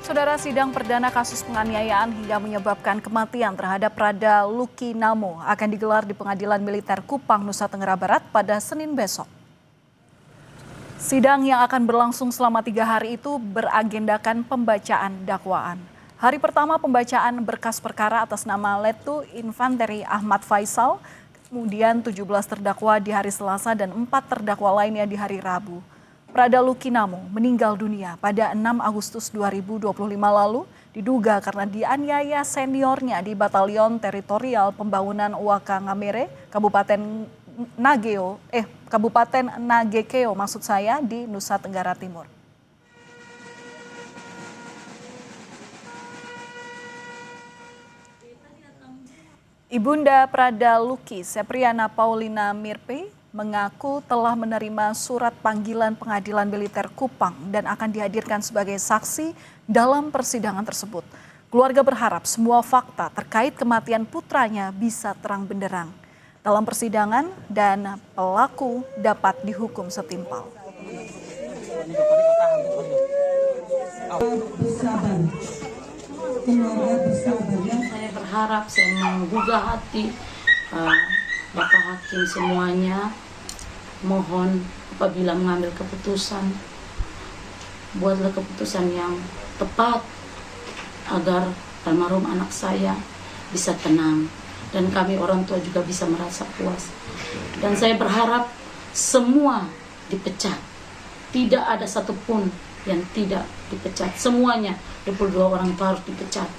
Saudara, sidang perdana kasus penganiayaan hingga menyebabkan kematian terhadap Prada Lucky Namo akan digelar di Pengadilan Militer Kupang, Nusa Tenggara Barat pada Senin besok. Sidang yang akan berlangsung selama 3 hari itu beragendakan pembacaan dakwaan. Hari pertama pembacaan berkas perkara atas nama Letu Infanteri Ahmad Faisal, kemudian 17 terdakwa di hari Selasa dan 4 terdakwa lainnya di hari Rabu. Prada Lucky Namo meninggal dunia pada 6 Agustus 2025 lalu diduga karena dianiaya seniornya di Batalion Teritorial Pembangunan Waka Ngamere, Kabupaten Nagekeo di Nusa Tenggara Timur. Ibunda Prada Lucky, Sepriana Paulina Mirpe, mengaku telah menerima surat panggilan Pengadilan Militer Kupang dan akan dihadirkan sebagai saksi dalam persidangan tersebut. Keluarga berharap semua fakta terkait kematian putranya bisa terang benderang dalam persidangan dan pelaku dapat dihukum setimpal. Saya berharap, saya menggugah hati Bapak Hakim semuanya, mohon apabila mengambil keputusan, buatlah keputusan yang tepat agar almarhum anak saya bisa tenang dan kami orang tua juga bisa merasa puas. Dan saya berharap semua dipecat, tidak ada satupun yang tidak dipecat, semuanya 22 orang itu harus dipecat.